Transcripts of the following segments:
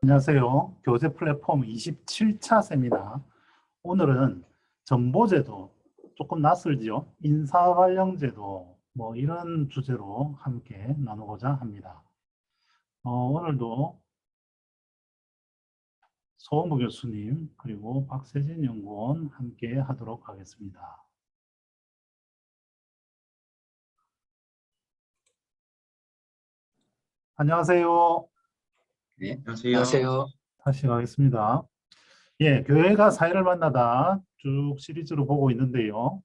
안녕하세요. 교재 플랫폼 27차 세미나. 오늘은 정보제도, 조금 낯설지요? 인사발령제도, 이런 주제로 함께 나누고자 합니다. 오늘도 소홍무 교수님 그리고 박세진 연구원 함께 하도록 하겠습니다. 안녕하세요. 네, 안녕하세요. 안녕하세요. 다시 가겠습니다. 예, 교회가 사회를 만나다 쭉 시리즈로 보고 있는데요.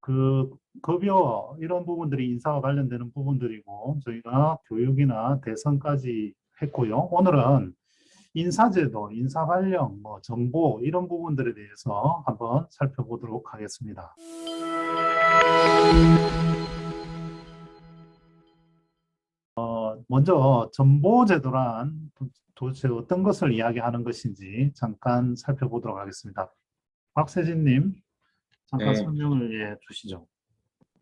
급여 이런 부분들이 인사와 관련되는 부분들이고 저희가 교육이나 대선까지 했고요. 오늘은 인사제도, 인사발령, 정보 이런 부분들에 대해서 한번 살펴보도록 하겠습니다. 먼저 정보제도란 도대체 어떤 것을 이야기하는 것인지 잠깐 살펴보도록 하겠습니다. 박세진님, 잠깐 설명을 주시죠.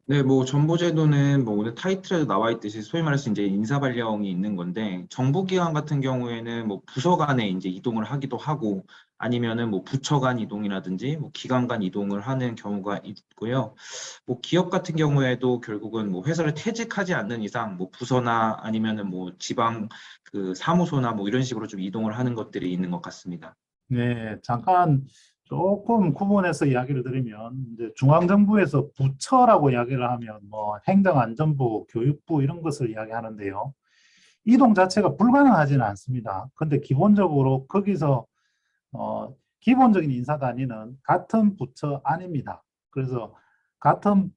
네, 정보제도는 오늘 타이틀에도 나와 있듯이 소위 말해서 이제 인사발령이 있는 건데, 정부기관 같은 경우에는 부서 간에 이제 이동을 하기도 하고, 아니면은 부처 간 이동이라든지 기관 간 이동을 하는 경우가 있고요. 기업 같은 경우에도 결국은 회사를 퇴직하지 않는 이상 부서나 아니면은 지방 그 사무소나 이런 식으로 좀 이동을 하는 것들이 있는 것 같습니다. 네, 잠깐 조금 구분해서 이야기를 드리면 이제 중앙정부에서 부처라고 이야기를 하면 행정안전부, 교육부 이런 것을 이야기하는데요. 이동 자체가 불가능하지는 않습니다. 근데 기본적으로 거기서 기본적인 인사 단위는 같은 부처 안입니다. 그래서 같은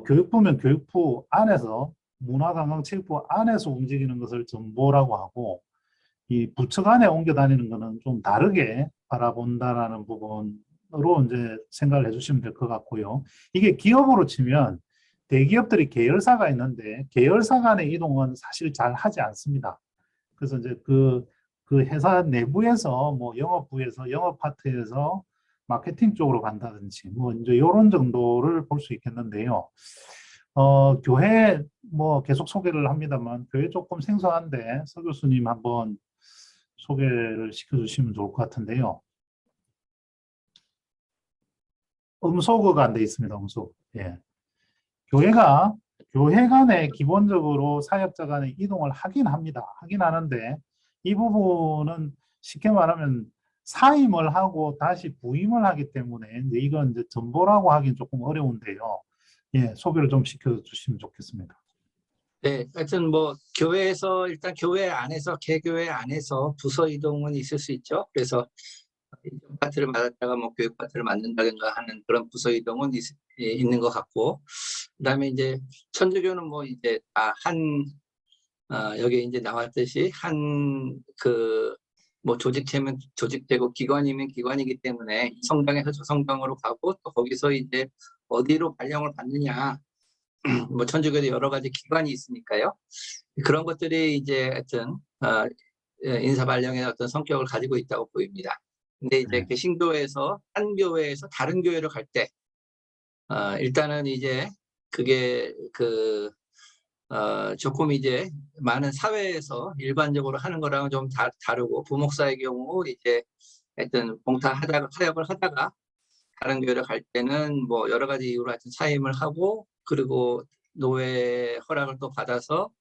교육부면 교육부 안에서 문화관광체육부 안에서 움직이는 것을 정보라고 하고, 이 부처 간에 옮겨 다니는 것은 좀 다르게 바라본다라는 부분으로 이제 생각을 해주시면 될 것 같고요. 이게 기업으로 치면 대기업들이 계열사가 있는데 계열사 간의 이동은 사실 잘 하지 않습니다. 그래서 이제 그 회사 내부에서 영업부에서 영업 파트에서 마케팅 쪽으로 간다든지 이제 이런 정도를 볼 수 있겠는데요. 교회 계속 소개를 합니다만 교회 조금 생소한데 서 교수님 한번 소개를 시켜주시면 좋을 것 같은데요. 음소거가 안 돼 있습니다. 음소거. 예. 교회 간에 기본적으로 사역자 간에 이동을 하긴 합니다. 하긴 하는데 이 부분은 쉽게 말하면 사임을 하고 다시 부임을 하기 때문에 이건 이제 정보라고 하긴 조금 어려운데요. 예, 소개를 좀 시켜주시면 좋겠습니다. 네, 하여튼 교회에서 일단 교회 안에서 개교회 안에서 부서 이동은 있을 수 있죠. 그래서 파트를 맡았다가 교육 파트를 맡는다든가 하는 그런 부서 이동은 있는 것 같고, 그다음에 이제 천주교는 이제 여기 이제 나왔듯이 조직체면 조직되고 기관이면 기관이기 때문에 이 성당에서 저 성당으로 가고 또 거기서 이제 어디로 발령을 받느냐. 천주교도 여러 가지 기관이 있으니까요. 그런 것들이 이제 하여튼 인사 발령의 어떤 성격을 가지고 있다고 보입니다. 근데 이제 개신교에서 한 교회에서 다른 교회로 갈 때 일단은 이제 그게 조금 이제 많은 사회에서 일반적으로 하는 거랑은 좀 다르고, 부목사의 경우 이제 하여튼 사역을 하다가 다른 교회를 갈 때는 여러 가지 이유로 하여튼 사임을 하고, 그리고 노회 허락을 또 받아서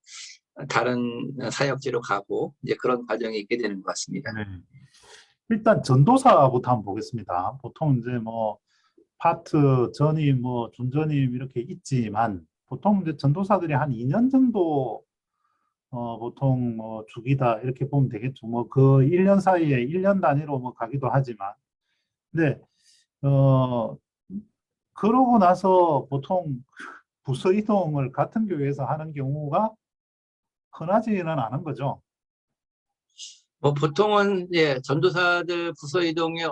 다른 사역지로 가고 이제 그런 과정이 있게 되는 것 같습니다. 네. 일단 전도사부터 한번 보겠습니다. 보통 이제 파트 전임, 준전임 이렇게 있지만 보통 이제 전도사들이 한 2년 정도 보통 주기다 이렇게 보면 되겠죠. 그 1년 사이에 1년 단위로 가기도 하지만, 근데 그러고 나서 보통 부서 이동을 같은 교회에서 하는 경우가 흔하지는 않은 거죠. 보통은 전도사들 부서 이동이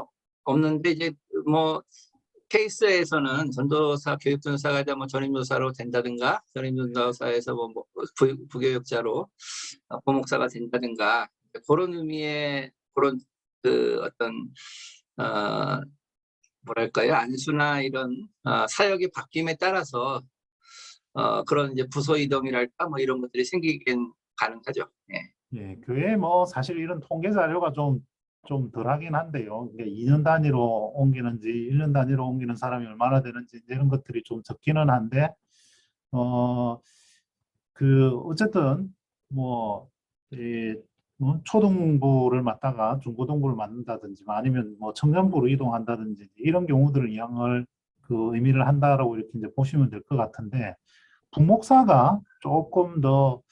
없는데, 이제 케이스에서는 전도사, 교육전도사가 전임전도사로 된다든가, 전임전도사에서 부교육자로 부목사가 된다든가, 그런 의미의 그런 어떤 뭐랄까요, 안수나 이런 사역의 바뀜에 따라서 그런 이제 부서 이동이랄까 이런 것들이 생기긴 가능하죠. 예. 예, 교회 뭐 사실 이런 통계 자료가 좀 덜하긴 한데요. 이게 2년 단위로 옮기는지 1년 단위로 옮기는 사람이 얼마나 되는지 이런 것들이 좀 적기는 한데, 어, 어쨌든 뭐, 이, 초등부를 맡다가 중고등부를 맡는다든지 뭐 아니면 뭐 청년부로 이동한다든지 이런 경우들을 이양을 의미를 한다라고 이렇게 이제 보시면 될 것 같은데, 부목사가 조금 더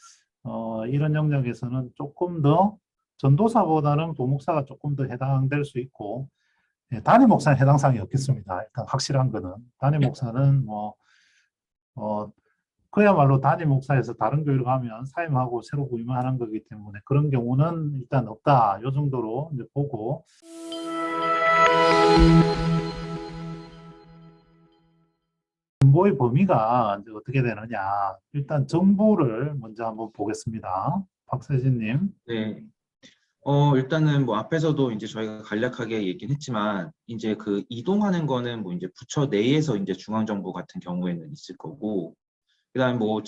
이런 영역에서는 조금 더 전도사보다는 부목사가 조금 더 해당될 수 있고, 예, 담임 목사는 해당 사항이 없겠습니다. 일단 확실한 거는 담임 목사는 뭐 그야말로 담임 목사에서 다른 교회로 가면 사임하고 새로 부임하는 거기 때문에 그런 경우는 일단 없다. 요 정도로 이제 보고, 정보의 범위가 이제 어떻게 되느냐. 일단 정보를 먼저 한번 보겠습니다. 박세진님. 네. 일단은 뭐 앞에서도 이제 저희가 간략하게 얘기는 했지만, 이제 그 이동하는 거는 뭐 이제 부처 내에서 이제 중앙정부 같은 경우에는 있을 거고, 그다음에 뭐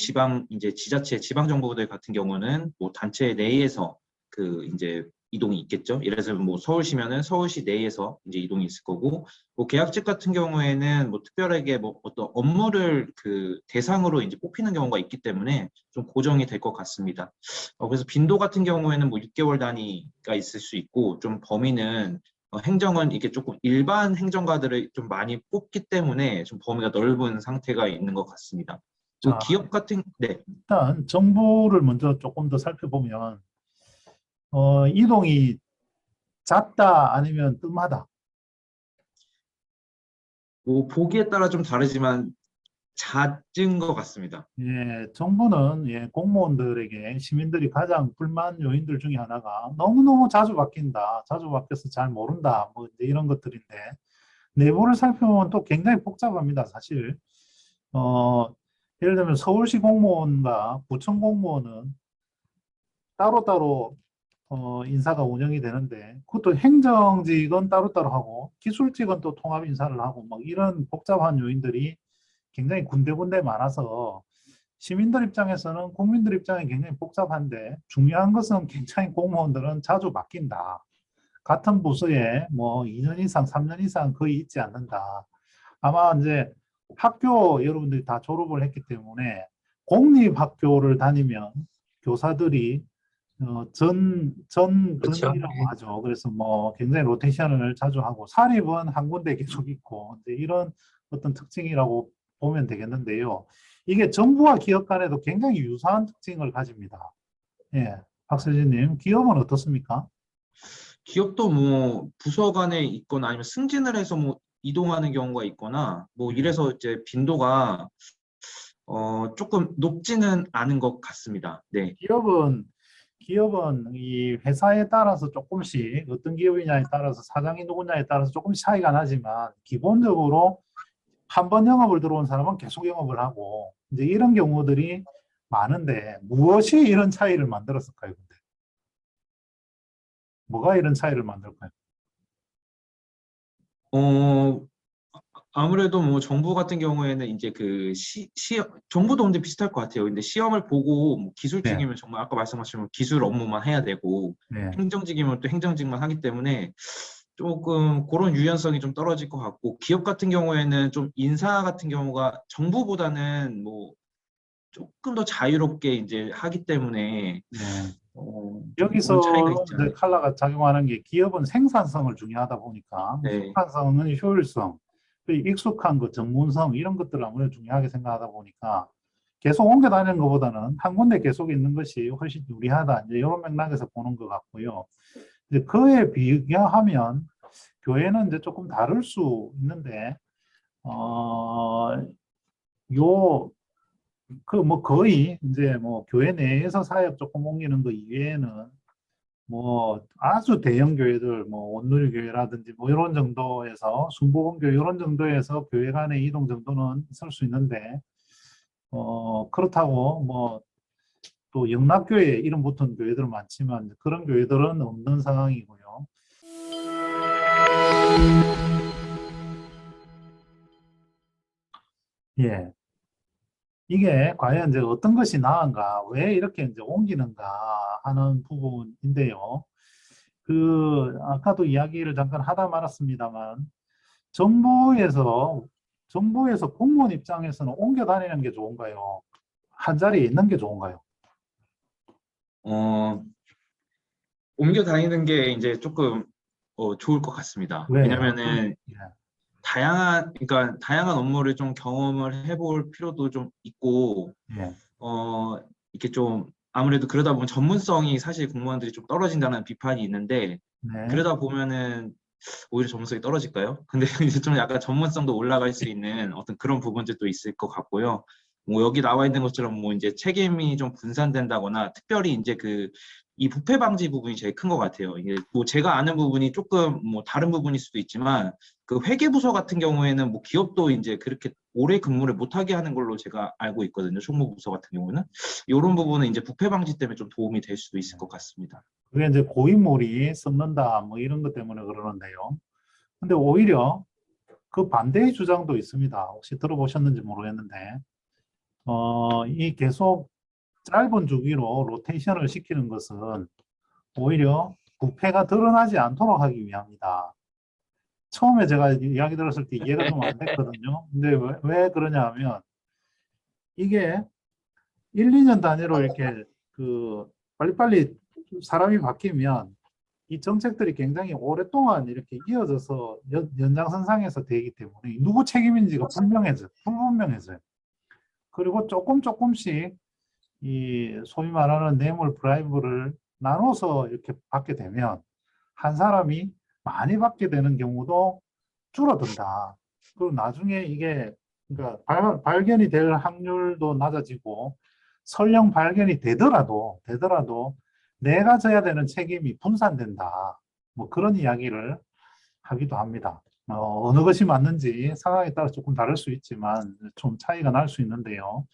이제 지자체 지방정부들 같은 경우는 뭐 단체 내에서 그 이제 이동이 있겠죠. 예를 들어서 뭐 서울시면은 서울시 내에서 이제 이동이 있을 거고, 뭐 계약직 같은 경우에는 뭐 특별하게 뭐 어떤 업무를 그 대상으로 이제 뽑히는 경우가 있기 때문에 좀 고정이 될 것 같습니다. 그래서 빈도 같은 경우에는 뭐 6개월 단위가 있을 수 있고, 좀 범위는 행정은 이게 조금 일반 행정가들을 좀 많이 뽑기 때문에 좀 범위가 넓은 상태가 있는 것 같습니다. 그 자, 기업 같은, 네. 일단 정보를 먼저 조금 더 살펴보면 이동이 잦다 아니면 뜸하다. 뭐 보기에 따라 좀 다르지만 잦은 것 같습니다. 예, 정부는 예, 공무원들에게 시민들이 가장 불만 요인들 중에 하나가 너무너무 자주 바뀐다. 자주 바뀌어서 잘 모른다. 뭐 이제 이런 것들인데 내부를 살펴보면 또 굉장히 복잡합니다. 사실. 어, 예를 들면 서울시 공무원과 부천 공무원은 따로따로 인사가 운영이 되는데 그것도 행정직은 따로따로 하고 기술직은 또 통합 인사를 하고 막 이런 복잡한 요인들이 굉장히 군데군데 많아서 시민들 입장에서는 국민들 입장에 굉장히 복잡한데 중요한 것은 굉장히 공무원들은 자주 바뀐다. 같은 부서에 뭐 2년 이상, 3년 이상 거의 있지 않는다. 아마 이제 학교 여러분들이 다 졸업을 했기 때문에 공립학교를 다니면 교사들이 그렇죠. 전이라고 하죠. 그래서 뭐 굉장히 로테이션을 자주 하고 사립은 한 군데 계속 있고 이제 이런 어떤 특징이라고 보면 되겠는데요. 이게 정부와 기업 간에도 굉장히 유사한 특징을 가집니다. 예, 박서진님, 기업은 어떻습니까? 기업도 뭐 부서 간에 있거나 아니면 승진을 해서 뭐 이동하는 경우가 있거나 뭐 예, 이래서 이제 빈도가 조금 높지는 않은 것 같습니다. 네. 기업은 이 회사에 따라서 조금씩 어떤 기업이냐에 따라서 사장이 누구냐에 따라서 조금씩 차이가 나지만 기본적으로 한 번 영업을 들어온 사람은 계속 영업을 하고 이제 이런 경우들이 많은데 무엇이 이런 차이를 만들었을까요? 근데 뭐가 이런 차이를 만들까요? 어, 아무래도 뭐 정부 같은 경우에는 이제 그 정부도 근데 비슷할 것 같아요. 근데 시험을 보고 뭐 네, 기술직이면 정말 아까 말씀하신 기술 업무만 해야 되고, 네. 행정직이면 또 행정직만 하기 때문에 조금 그런 유연성이 좀 떨어질 것 같고, 기업 같은 경우에는 좀 인사 같은 경우가 정부보다는 뭐 조금 더 자유롭게 이제 하기 때문에 네. 좀 그런 차이가 여기서 있지 이제 않을까. 칼라가 작용하는 게 기업은 생산성을 중요하다 보니까 네. 생산성은 효율성, 그리고 익숙한 것, 전문성 이런 것들을 아무래도 중요하게 생각하다 보니까 계속 옮겨 다니는 것보다는 한 군데 계속 있는 것이 훨씬 유리하다. 이제 이런 맥락에서 보는 것 같고요. 이제 그에 비교하면 교회는 이제 조금 다를 수 있는데 어, 요 뭐 거의 이제 뭐 교회 내에서 사역 조금 옮기는 거 이외에는 뭐 아주 대형 교회들 뭐 온누리 교회라든지 뭐 이런 정도에서 순복음 교회 이런 정도에서 교회 간의 이동 정도는 있을 수 있는데 그렇다고 뭐 또 영락교회 이름 붙은 교회들 많지만 그런 교회들은 없는 상황이고요. 예. 이게 과연 이제 어떤 것이 나은가, 왜 이렇게 이제 옮기는가 하는 부분인데요. 아까도 이야기를 잠깐 하다 말았습니다만, 정부에서, 정부에서 공무원 입장에서는 옮겨 다니는 게 좋은가요? 한 자리에 있는 게 좋은가요? 어, 옮겨 다니는 게 이제 조금 좋을 것 같습니다. 왜요? 왜냐면은 예, 그러니까 다양한 업무를 좀 경험을 해볼 필요도 좀 있고, 예, 이렇게 좀 아무래도 그러다 보면 전문성이 사실 공무원들이 좀 떨어진다는 비판이 있는데, 네, 그러다 보면은 오히려 전문성이 떨어질까요? 근데 이제 좀 약간 전문성도 올라갈 수 있는 어떤 그런 부분들도 있을 것 같고요. 뭐 여기 나와 있는 것처럼 뭐 이제 책임이 좀 분산된다거나 특별히 이제 이 부패 방지 부분이 제일 큰 것 같아요. 이게 뭐 제가 아는 부분이 조금 뭐 다른 부분일 수도 있지만 그 회계부서 같은 경우에는 뭐 기업도 이제 그렇게 오래 근무를 못하게 하는 걸로 제가 알고 있거든요. 총무부서 같은 경우는 이런 부분은 이제 부패 방지 때문에 좀 도움이 될 수도 있을 것 같습니다. 그게 이제 고인물이 썩는다, 뭐 이런 것 때문에 그러는데요. 근데 오히려 그 반대의 주장도 있습니다. 혹시 들어보셨는지 모르겠는데, 이 계속 짧은 주기로 로테이션을 시키는 것은 오히려 부패가 드러나지 않도록 하기 위함이다. 처음에 제가 이야기 들었을 때 이해가 좀 안 됐거든요. 근데 왜 그러냐 하면 이게 1, 2년 단위로 이렇게 빨리빨리 사람이 바뀌면 이 정책들이 굉장히 오랫동안 이렇게 이어져서 연장선상에서 되기 때문에 누구 책임인지가 불분명해져요. 그리고 조금씩 이 소위 말하는 뇌물 브라이브를 나눠서 이렇게 받게 되면 한 사람이 많이 받게 되는 경우도 줄어든다. 그리고 나중에 이게 그러니까 발견이 될 확률도 낮아지고 설령 발견이 되더라도 내가 져야 되는 책임이 분산된다. 뭐 그런 이야기를 하기도 합니다. 어느 것이 맞는지 상황에 따라 조금 다를 수 있지만 좀 차이가 날 수 있는데요.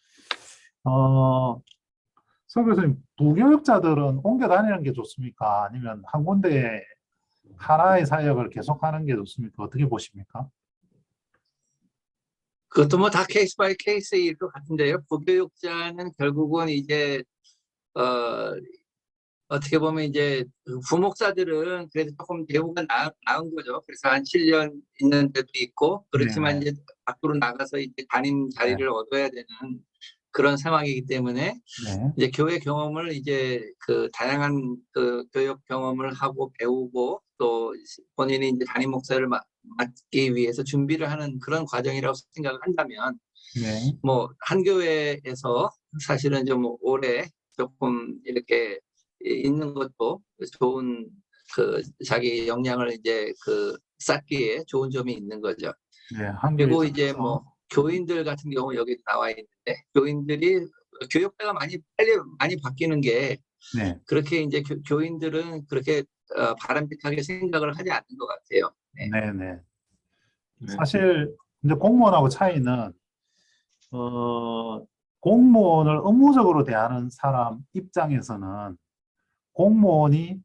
서 교수님, 부교육자들은 옮겨 다니는 게 좋습니까? 아니면 한 군데에 하나의 사역을 계속하는 게 좋습니까? 어떻게 보십니까? 그것도 뭐 다 케이스 바이 케이스일 것 같은데요. 부교육자는 결국은 이제 어, 어떻게 보면 이제 부목사들은 그래도 조금 대우가 나은 거죠. 그래서 한 7년 있는 데도 있고 그렇지만 네네. 이제 밖으로 나가서 이제 담임 네. 자리를 얻어야 되는 그런 상황이기 때문에 네. 이제 교회 경험을 이제 다양한 교육 경험을 하고 배우고 또 본인이 이제 담임 목사를 맡기 위해서 준비를 하는 그런 과정이라고 생각을 한다면 네. 뭐 한 교회에서 사실은 좀 오래 조금 이렇게 있는 것도 좋은 자기 역량을 이제 쌓기에 좋은 점이 있는 거죠. 네. 한교에 그리고 이제 있어서 뭐 교인들 같은 경우 여기 나와 있는데 교인들이 교육자가 빨리 많이 바뀌는 게 네. 그렇게 이제 교인들은 그렇게 바람직하게 생각을 하지 않는 것 같아요. 네. 네네. 네. 사실 이제 공무원하고 차이는 어, 공무원을 업무적으로 대하는 사람 입장에서는 공무원이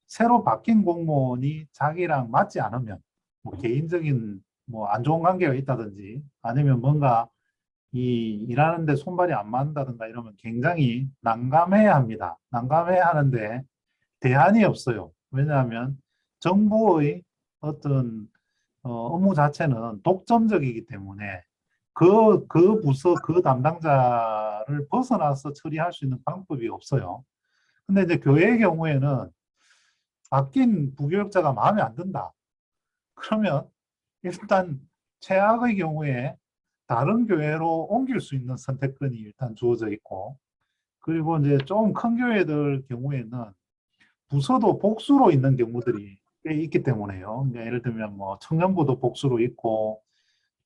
새로 바뀐 공무원이 자기랑 맞지 않으면 뭐 개인적인 뭐 안 좋은 관계가 있다든지 아니면 뭔가 이 일하는데 손발이 안 맞는다든가 이러면 굉장히 난감해야 합니다. 난감해야 하는데 대안이 없어요. 왜냐하면 정부의 어떤 업무 자체는 독점적이기 때문에 그 부서, 그 담당자를 벗어나서 처리할 수 있는 방법이 없어요. 근데 이제 교회의 경우에는 바뀐 부교육자가 마음에 안 든다. 그러면 일단 최악의 경우에 다른 교회로 옮길 수 있는 선택권이 일단 주어져 있고, 그리고 이제 좀 큰 교회들 경우에는 부서도 복수로 있는 경우들이 꽤 있기 때문에요. 그러니까 예를 들면 뭐 청년부도 복수로 있고,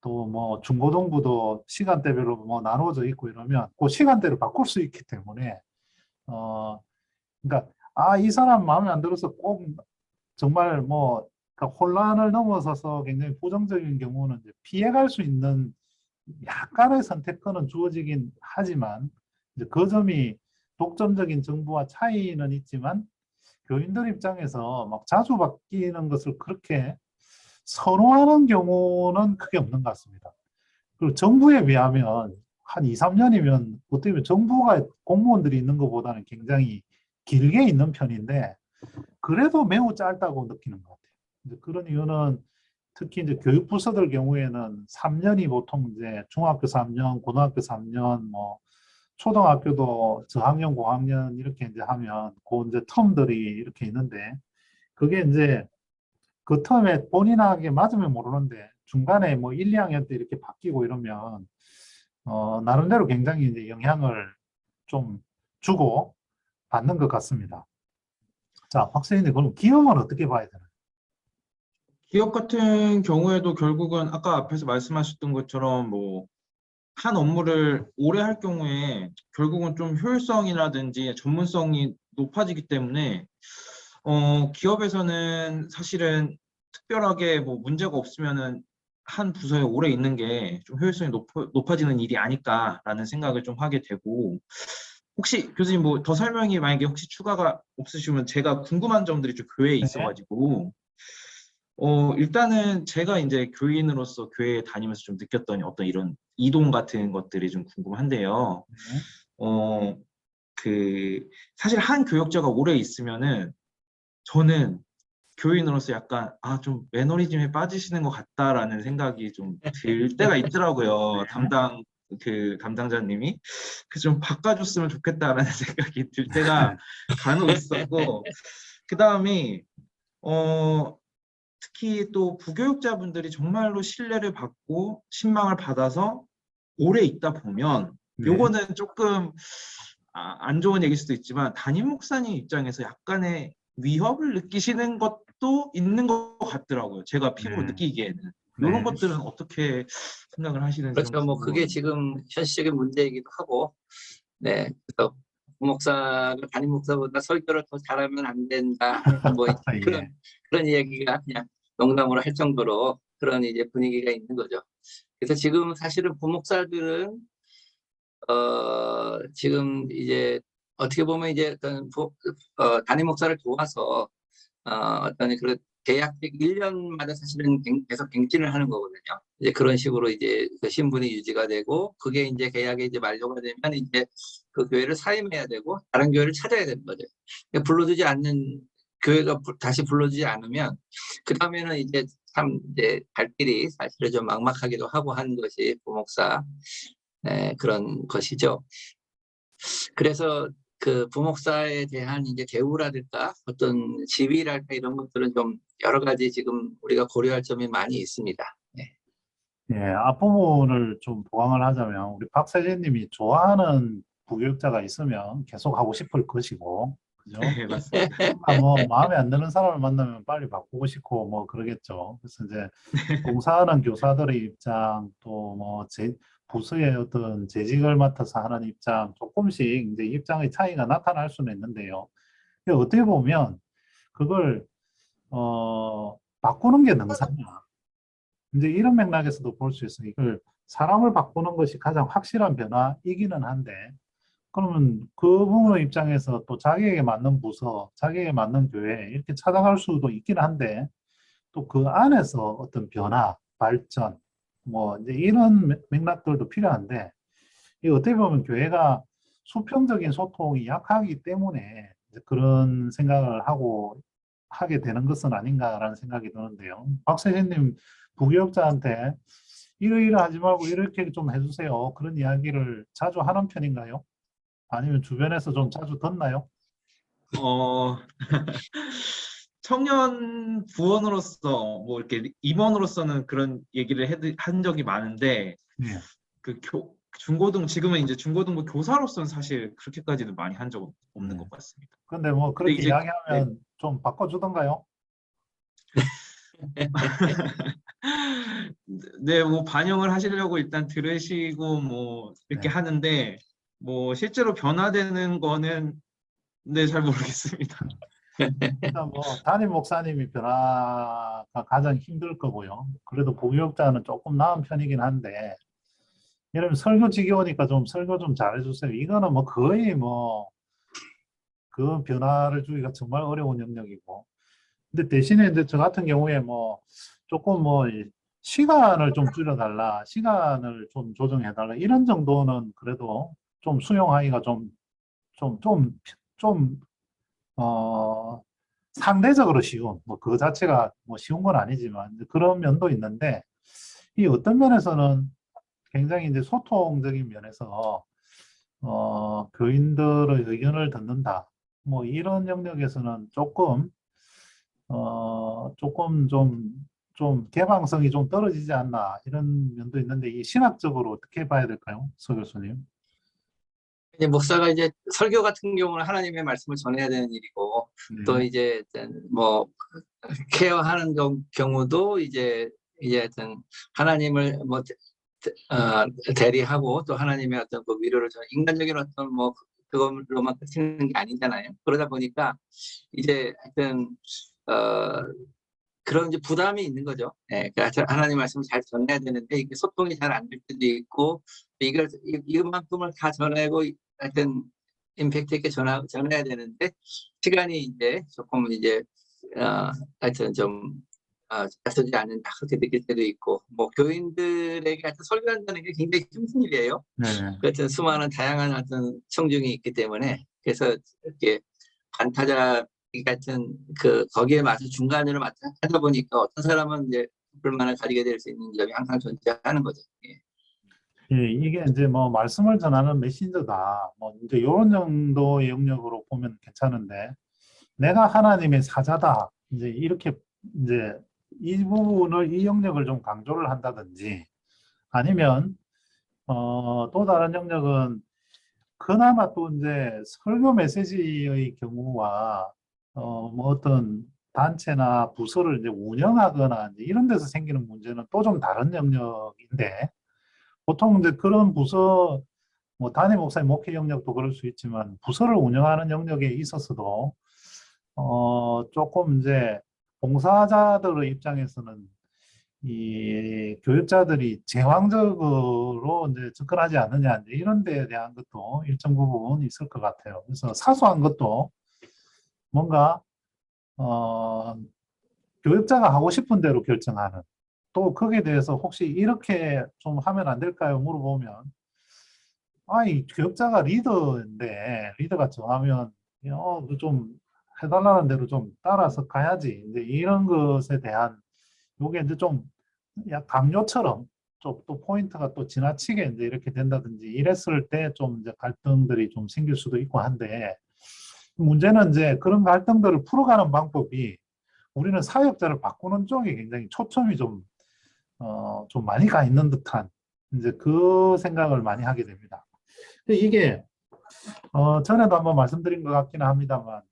또 뭐 중고등부도 시간대별로 뭐 나누어져 있고 이러면 그 시간대를 바꿀 수 있기 때문에, 그러니까 이 사람 마음에 안 들어서 꼭 정말 뭐 그러니까 혼란을 넘어서서 굉장히 부정적인 경우는 이제 피해갈 수 있는 약간의 선택권은 주어지긴 하지만 이제 그 점이 독점적인 정부와 차이는 있지만 교인들 입장에서 막 자주 바뀌는 것을 그렇게 선호하는 경우는 크게 없는 것 같습니다. 그리고 정부에 비하면 한 2, 3년이면 어떻게 보면 정부가 공무원들이 있는 것보다는 굉장히 길게 있는 편인데 그래도 매우 짧다고 느끼는 것 같아요. 이제 그런 이유는 특히 이제 교육부서들 경우에는 3년이 보통 이제 중학교 3년, 고등학교 3년, 뭐 초등학교도 저학년, 고학년 이렇게 이제 하면 그 이제 텀들이 이렇게 있는데 그게 이제 그 텀에 본인에게 맞으면 모르는데 중간에 뭐 1, 2학년 때 이렇게 바뀌고 이러면 나름대로 굉장히 이제 영향을 좀 주고 받는 것 같습니다. 자, 박사님, 그럼 기업은 어떻게 봐야 되나요? 기업 같은 경우에도 결국은 아까 앞에서 말씀하셨던 것처럼 뭐 한 업무를 오래 할 경우에 결국은 좀 효율성이라든지 전문성이 높아지기 때문에 기업에서는 사실은 특별하게 뭐 문제가 없으면은 한 부서에 오래 있는 게 좀 효율성이 높아지는 일이 아닐까라는 생각을 좀 하게 되고 혹시 교수님 뭐 더 설명이 만약에 혹시 추가가 없으시면 제가 궁금한 점들이 좀 교회에 네. 있어가지고 일단은 제가 이제 교인으로서 교회에 다니면서 좀 느꼈던 어떤 이런 이동 같은 것들이 좀 궁금한데요. 네. 사실 한 교역자가 오래 있으면은 저는 교인으로서 약간 좀 매너리즘에 빠지시는 것 같다라는 생각이 좀 들 때가 있더라고요. 담당자님이. 그래서 좀 바꿔줬으면 좋겠다라는 생각이 들 때가 간혹 있었고, 그 다음에, 특히 또 부교육자분들이 정말로 신뢰를 받고 신망을 받아서 오래 있다 보면 네. 요거는 조금 안 좋은 얘기일 수도 있지만 담임 목사님 입장에서 약간의 위협을 느끼시는 것도 있는 것 같더라고요. 제가 피부로 네. 느끼기에는. 네. 이런 것들은 어떻게 생각을 하시는지 좀 그렇죠. 뭐 그게 궁금합니다. 지금 현실적인 문제이기도 하고, 네. 그래서 목사가 담임 목사보다 설교를 더 잘하면 안 된다. 뭐 예. 그런 이야기가 그냥 농담으로 할 정도로 그런 이제 분위기가 있는 거죠. 그래서 지금 사실은 부목사들은 지금 이제 어떻게 보면 이제 어떤 담임 목사를 도와서 어떤 그런 계약직 1년마다 사실은 계속 갱신을 하는 거거든요. 이제 그런 식으로 이제 그 신분이 유지가 되고 그게 이제 계약이 이제 만료가 되면 이제 그 교회를 사임해야 되고 다른 교회를 찾아야 되는 거죠. 그러니까 불러주지 않는 교회가 다시 불러주지 않으면 그 다음에는 이제 참 이제 갈 길이 사실은 좀 막막하기도 하고 한 것이 부목사 그런 것이죠. 그래서 그 부목사에 대한 이제 대우라든가 어떤 지위랄까 이런 것들은 좀 여러 가지 지금 우리가 고려할 점이 많이 있습니다. 네. 예, 앞부분을 좀 보강을 하자면 우리 박사님이 좋아하는 부교육자가 있으면 계속 하고 싶을 것이고, 그죠? 네, 맞습니다. 뭐 마음에 안 드는 사람을 만나면 빨리 바꾸고 싶고 뭐 그러겠죠. 그래서 이제 봉사하는 교사들의 입장 또 뭐 부서의 어떤 재직을 맡아서 하는 입장 조금씩 이제 입장의 차이가 나타날 수는 있는데요. 어떻게 보면 그걸 바꾸는 게 능사냐. 이제 이런 맥락에서도 볼 수 있어요. 이걸 사람을 바꾸는 것이 가장 확실한 변화이기는 한데, 그러면 그 부모의 입장에서 또 자기에게 맞는 부서, 자기에게 맞는 교회 이렇게 찾아갈 수도 있긴 한데, 또 그 안에서 어떤 변화, 발전, 뭐 이제 이런 맥락들도 필요한데, 이 어떻게 보면 교회가 수평적인 소통이 약하기 때문에 이제 그런 생각을 하게 되는 것은 아닌가라는 생각이 드는데요. 박 선생님, 부교육자한테 이러이러하지 말고 이렇게 좀 해주세요. 그런 이야기를 자주 하는 편인가요? 아니면 주변에서 좀 자주 듣나요? 어, 청년 부원으로서 뭐 이렇게 임원으로서는 그런 얘기를 한 적이 많은데 네. 지금은 이제 중고등부 교사로서는 사실 그렇게까지는 많이 한 적 없는 네. 것 같습니다. 근데 뭐 근데 그렇게 이제 네. 이야기하면 좀 바꿔주던가요? 네, 뭐 반영을 하시려고 일단 들으시고 뭐 이렇게 네. 하는데 뭐 실제로 변화되는 거는 네, 잘 모르겠습니다. 일단 뭐 담임 목사님이 변화가 가장 힘들 거고요. 그래도 부교육자는 조금 나은 편이긴 한데, 예를 들면 설교 지겨우니까 좀 설교 좀 잘해주세요. 이거는 뭐 거의 뭐 그 변화를 주기가 정말 어려운 영역이고. 근데 대신에 이제 저 같은 경우에 뭐 조금 뭐 시간을 좀 줄여달라, 시간을 좀 조정해달라, 이런 정도는 그래도 좀 수용하기가 좀, 어, 상대적으로 쉬운, 뭐 그 자체가 뭐 쉬운 건 아니지만 이제 그런 면도 있는데, 이 어떤 면에서는 굉장히 이제 소통적인 면에서 교인들의 의견을 듣는다. 뭐 이런 영역에서는 조금 좀 개방성이 좀 떨어지지 않나 이런 면도 있는데 이 신학적으로 어떻게 봐야 될까요? 서 교수님? 이제 목사가 이제 설교 같은 경우는 하나님의 말씀을 전해야 되는 일이고 또 네. 이제 뭐 케어하는 경우도 이제 하여튼 하나님을 뭐 대리하고 또 하나님의 어떤 그 위로를 전 인간적인 어떤 뭐 그걸로만 끝이는 게 아니잖아요. 그러다 보니까 이제 하여튼 그런 이제 부담이 있는 거죠. 예, 그러니까 하나님 말씀을 잘 전해야 되는데 이게 소통이 잘 안 될 때도 있고 이걸 이만큼을 다 전하고 하여튼 임팩트 있게 전해야 되는데 시간이 이제 조금 이제 하여튼 좀 잘 쓰지 않는다 그렇게 느낄 때도 있고 뭐 교인들에게 하여튼 설교한다는 게 굉장히 힘든 일이에요. 네. 그렇든 수많은 다양한 어떤 청중이 있기 때문에 그래서 이렇게 반타자 같은 거기에 맞서 중간으로 하다 보니까 어떤 사람은 이제 불만을 가지게 될 수 있는 점이 항상 존재하는 거죠. 예. 예, 이게 이제 뭐 말씀을 전하는 메신저다. 뭐 이제 이런 정도의 영역으로 보면 괜찮은데 내가 하나님의 사자다. 이제 이렇게 이제 이 영역을 좀 강조를 한다든지 아니면 또 다른 영역은 그나마 또 이제 설교 메시지의 경우와 뭐 어떤 단체나 부서를 이제 운영하거나 이제 이런 데서 생기는 문제는 또 좀 다른 영역인데 보통 이제 그런 부서 뭐 담임 목사님 목회 영역도 그럴 수 있지만 부서를 운영하는 영역에 있어서도 조금 이제 봉사자들의 입장에서는 이 교육자들이 제왕적으로 이제 접근하지 않느냐 이제 이런 데에 대한 것도 일정 부분 있을 것 같아요. 그래서 사소한 것도 뭔가 어, 교육자가 하고 싶은 대로 결정하는 또 거기에 대해서 혹시 이렇게 좀 하면 안 될까요? 물어보면 아이 교육자가 리더인데 리더가 정하면 좀 해달라는 대로 좀 따라서 가야지 이제 이런 것에 대한 요게 이제 좀 강요처럼 좀 또 포인트가 또 지나치게 이제 이렇게 된다든지 이랬을 때 좀 이제 갈등들이 좀 생길 수도 있고 한데 문제는 이제 그런 갈등들을 풀어가는 방법이 우리는 사역자를 바꾸는 쪽에 굉장히 초점이 좀 많이 가 있는 듯한 이제 그 생각을 많이 하게 됩니다. 이게 전에도 한번 말씀드린 것 같기는 합니다만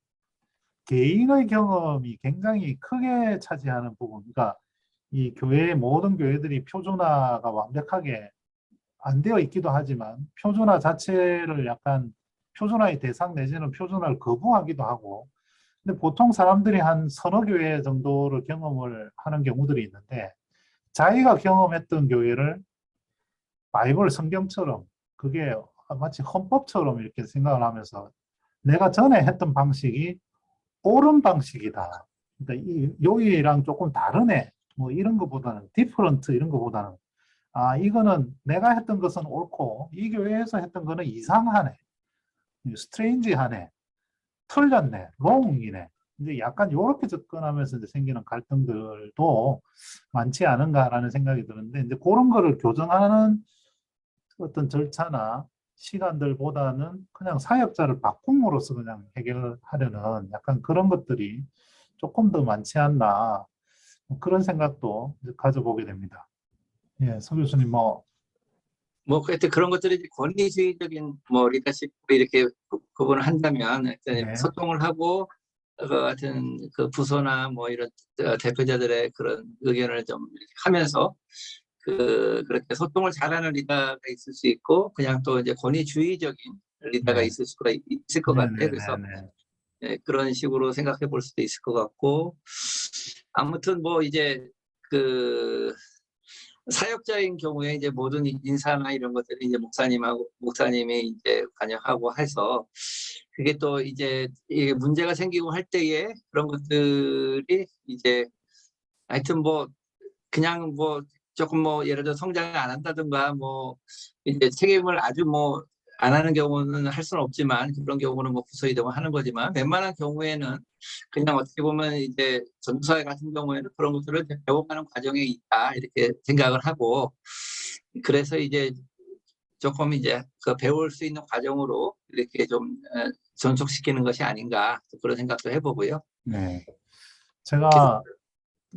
개인의 경험이 굉장히 크게 차지하는 부분, 그러니까 이 모든 교회들이 표준화가 완벽하게 안 되어 있기도 하지만 표준화 자체를 약간 표준화의 대상 내지는 표준화를 거부하기도 하고 근데 보통 사람들이 한 서너 교회 정도를 경험을 하는 경우들이 있는데 자기가 경험했던 교회를 바이블 성경처럼 그게 마치 헌법처럼 이렇게 생각을 하면서 내가 전에 했던 방식이 옳은 방식이다. 그러니까 여기랑 조금 다르네. 뭐 이런 것보다는 디퍼런트 이런 것보다는 이거는 내가 했던 것은 옳고 이 교회에서 했던 거는 이상하네. 스트레인지하네. 틀렸네. 롱이네. 이제 약간 이렇게 접근하면서 이제 생기는 갈등들도 많지 않은가라는 생각이 드는데 이제 그런 거를 교정하는 어떤 절차나 시간들보다는 그냥 사역자를 바꿈으로써 그냥 해결하려는 약간 그런 것들이 조금 더 많지 않나 그런 생각도 가져보게 됩니다. 예, 서 교수님 뭐 하여튼 그런 것들이 이제 권위주의적인 뭐 리더십 이렇게 구분을 한다면 하여튼 네, 소통을 하고 하여튼 그 부서나 뭐 이런 대표자들의 그런 의견을 좀 이렇게 하면서 그렇게 소통을 잘하는 리더가 있을 수 있고 그냥 또 이제 권위주의적인 리더가 네, 있을 수가 있을 것 네, 같아요. 네, 그래서 네, 네, 그런 식으로 생각해 볼 수도 있을 것 같고 아무튼 뭐 이제 그 사역자인 경우에 이제 모든 인사나 이런 것들이 이제 목사님이 이제 관여하고 해서 그게 또 이제 이게 문제가 생기고 할 때에 그런 것들이 이제 하여튼 뭐 그냥 뭐 조금 뭐 예를 들어 성장을 안 한다든가 뭐 이제 책임을 아주 뭐 안 하는 경우는 할 수는 없지만 그런 경우는 뭐 부서 이동을 하는 거지만 웬만한 경우에는 그냥 어떻게 보면 이제 전도사 같은 경우에는 그런 것들을 이제 배워가는 과정에 있다 이렇게 생각을 하고 그래서 이제 조금 이제 그 배울 수 있는 과정으로 이렇게 좀 전속시키는 것이 아닌가 그런 생각도 해보고요. 네. 제가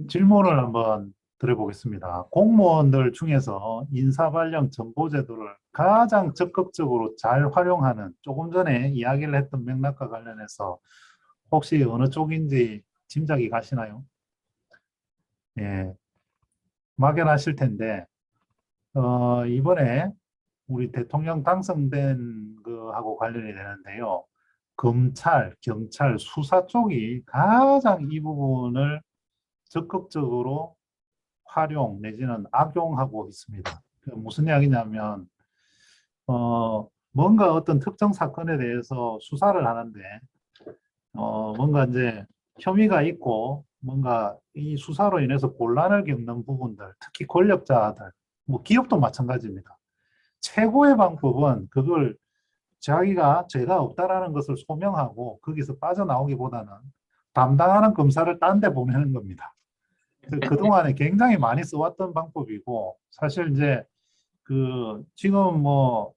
질문을 한번 드려보겠습니다. 공무원들 중에서 인사 발령 정보 제도를 가장 적극적으로 잘 활용하는 조금 전에 이야기를 했던 맥락과 관련해서 혹시 어느 쪽인지 짐작이 가시나요? 예, 막연하실 텐데 이번에 우리 대통령 당선된 거하고 관련이 되는데요. 검찰, 경찰, 수사 쪽이 가장 이 부분을 적극적으로 활용 내지는 악용하고 있습니다. 그 무슨 이야기냐면 뭔가 어떤 특정 사건에 대해서 수사를 하는데 뭔가 이제 혐의가 있고 뭔가 이 수사로 인해서 곤란을 겪는 부분들, 특히 권력자들, 뭐 기업도 마찬가지입니다. 최고의 방법은 그걸 자기가 죄가 없다라는 것을 소명하고 거기서 빠져나오기보다는 담당하는 검사를 딴 데 보내는 겁니다. 그동안에 굉장히 많이 써왔던 방법이고, 사실 이제 지금 뭐,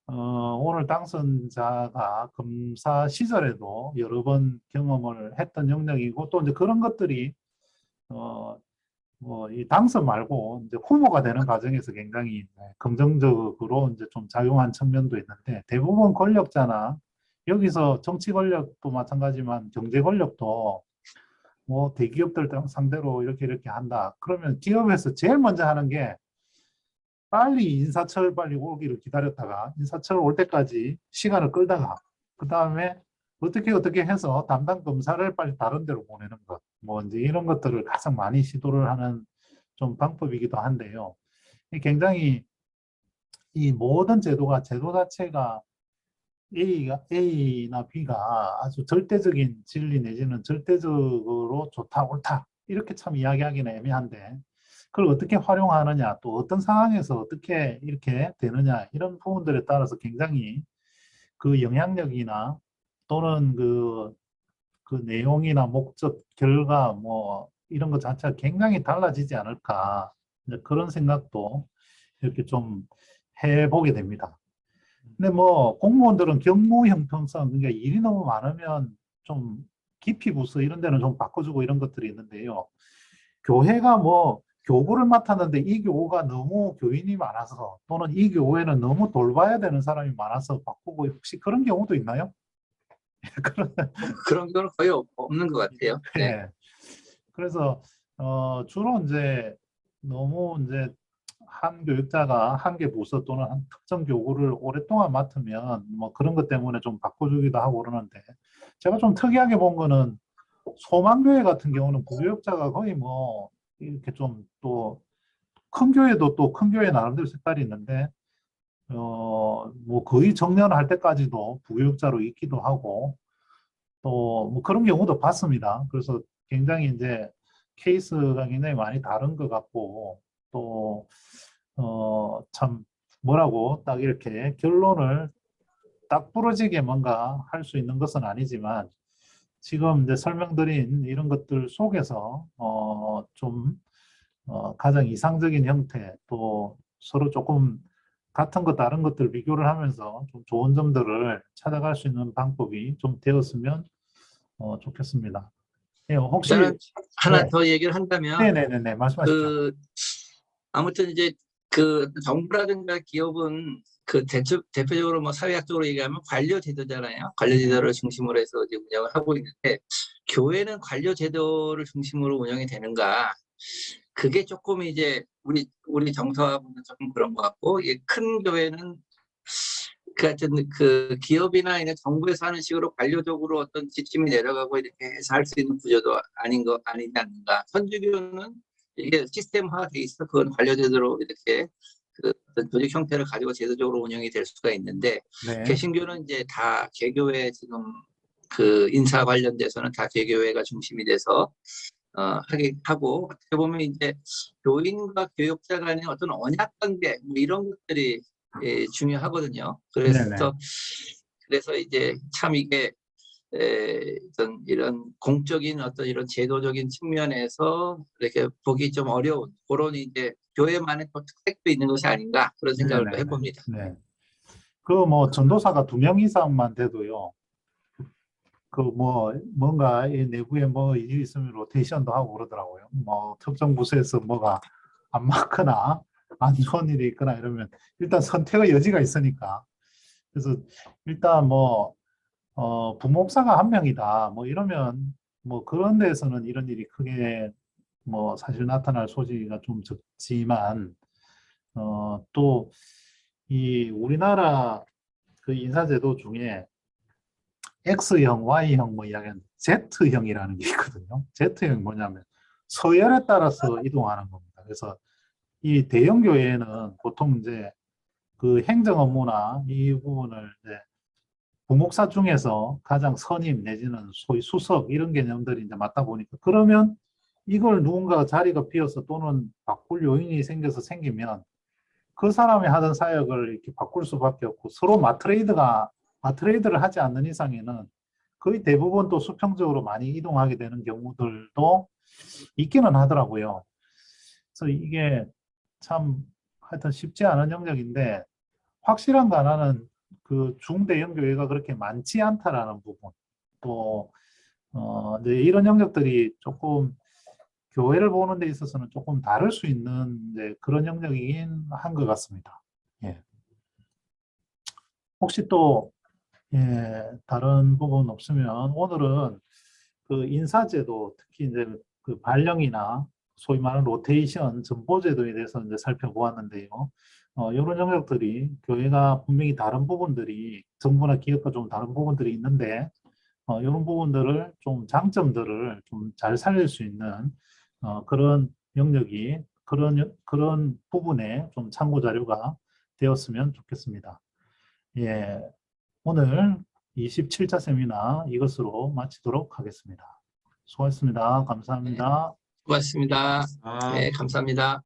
오늘 당선자가 검사 시절에도 여러 번 경험을 했던 영역이고, 또 이제 그런 것들이, 뭐, 이 당선 말고 이제 후보가 되는 과정에서 굉장히 긍정적으로 이제 좀 작용한 측면도 있는데, 대부분 권력자나 여기서 정치 권력도 마찬가지지만 경제 권력도 뭐 대기업들 상대로 이렇게 한다. 그러면 기업에서 제일 먼저 하는 게 빨리 인사철 빨리 오기를 기다렸다가 인사철 올 때까지 시간을 끌다가 그 다음에 어떻게 해서 담당 검사를 빨리 다른 데로 보내는 것. 뭐 이제 이런 것들을 가장 많이 시도를 하는 좀 방법이기도 한데요. 굉장히 이 모든 제도 자체가 A나 B가 아주 절대적인 진리 내지는 절대적으로 좋다, 옳다. 이렇게 참 이야기하기는 애매한데, 그걸 어떻게 활용하느냐, 또 어떤 상황에서 어떻게 이렇게 되느냐, 이런 부분들에 따라서 굉장히 그 영향력이나 또는 그 내용이나 목적, 결과, 뭐, 이런 것 자체가 굉장히 달라지지 않을까. 이제 그런 생각도 이렇게 좀 해보게 됩니다. 근데 뭐 공무원들은 경무 형평성, 그러니까 일이 너무 많으면 좀 기피 부서 이런 데는 좀 바꿔주고 이런 것들이 있는데요. 교회가 뭐 교구를 맡았는데 이 교구가 너무 교인이 많아서 또는 이 교회는 너무 돌봐야 되는 사람이 많아서 바꾸고 혹시 그런 경우도 있나요? 그런 경우는 거의 없는 것 같아요. 네. 예. 그래서 주로 이제 너무 이제 한 교육자가 한 개 부서 또는 한 특정 교구를 오랫동안 맡으면 뭐 그런 것 때문에 좀 바꿔주기도 하고 그러는데 제가 좀 특이하게 본 거는 소망교회 같은 경우는 부교육자가 거의 뭐 이렇게 좀 또 큰 교회도 또 큰 교회 나름대로 색깔이 있는데 뭐 거의 정년할 때까지도 부교육자로 있기도 하고 또 뭐 그런 경우도 봤습니다. 그래서 굉장히 이제 케이스가 굉장히 많이 다른 것 같고 또 참 뭐라고 딱 이렇게 결론을 딱 부러지게 뭔가 할 수 있는 것은 아니지만 지금 이제 설명드린 이런 것들 속에서 좀 가장 이상적인 형태 또 서로 조금 같은 것 다른 것들 비교를 하면서 좀 좋은 점들을 찾아갈 수 있는 방법이 좀 되었으면 좋겠습니다. 예, 혹시 저는 하나 네, 더 얘기를 한다면 네네네네 말씀하십시오. 그 아무튼 이제 그 정부라든가 기업은 그 대표적으로 뭐 사회학적으로 얘기하면 관료 제도잖아요. 관료 제도를 중심으로 해서 이제 운영을 하고 있는데 교회는 관료 제도를 중심으로 운영이 되는가? 그게 조금 이제 우리 정서하고는 조금 그런 것 같고, 큰 교회는 그 하여튼 그 기업이나 이런 정부에서 하는 식으로 관료적으로 어떤 지침이 내려가고 이렇게 해서 할 수 있는 구조도 아니지 않는가. 선주교는 이게 시스템화돼 있어 그건 관료제도로 이렇게 그 어떤 조직 형태를 가지고 제도적으로 운영이 될 수가 있는데 네, 개신교는 이제 다 개교회 지금 그 인사 관련돼서는 다 개교회가 중심이 돼서 하게 하고, 어떻게 보면 이제 교인과 교육자 간의 어떤 언약 관계 뭐 이런 것들이 중요하거든요. 네네. 그래서 이제 참 이게 어떤 이런 공적인 어떤 이런 제도적인 측면에서 이렇게 보기 좀 어려운 그런 이제 교회만의 또 특색도 있는 것이 아닌가 그런 생각을 또 네네네. 해봅니다. 네. 그 뭐 전도사가 2명 이상만 돼도요. 그 뭐 뭔가 이 내부에 뭐 일이 있으면 로테이션도 하고 그러더라고요. 뭐 특정 부서에서 뭐가 안 맞거나 안 좋은 일이 있거나 이러면 일단 선택의 여지가 있으니까. 그래서 일단 뭐 부목사가 1명이다 뭐 이러면 뭐 그런 데에서는 이런 일이 크게 뭐 사실 나타날 소지가 좀 적지만 또 이 우리나라 그 인사제도 중에 X형, Y형 뭐 이야기하는 Z형이라는 게 있거든요. Z형이 뭐냐면 서열에 따라서 이동하는 겁니다. 그래서 이 대형 교회에는 보통 이제 그 행정 업무나 이 부분을 이제 부목사 중에서 가장 선임 내지는 소위 수석 이런 개념들이 이제 맞다 보니까 그러면 이걸 누군가 자리가 비어서 또는 바꿀 요인이 생기면 그 사람이 하던 사역을 이렇게 바꿀 수밖에 없고 서로 마트레이드를 하지 않는 이상에는 거의 대부분 또 수평적으로 많이 이동하게 되는 경우들도 있기는 하더라고요. 그래서 이게 참 하여튼 쉽지 않은 영역인데 확실한 거 하나는 그 중대형 교회가 그렇게 많지 않다라는 부분 또 이제 이런 영역들이 조금 교회를 보는 데 있어서는 조금 다를 수 있는 이제 그런 영역이긴 한 것 같습니다. 예. 혹시 또 다른 부분 없으면 오늘은 그 인사제도 특히 이제 그 발령이나 소위 말하는 로테이션 전보제도에 대해서 이제 살펴보았는데요. 이런 영역들이 교회가 분명히 다른 부분들이 정부나 기업과 좀 다른 부분들이 있는데 이런 부분들을 좀 장점들을 좀 잘 살릴 수 있는 그런 영역이 그런 부분에 좀 참고 자료가 되었으면 좋겠습니다. 예, 오늘 27차 세미나 이것으로 마치도록 하겠습니다. 수고하셨습니다. 감사합니다. 고맙습니다. 아. 네, 감사합니다.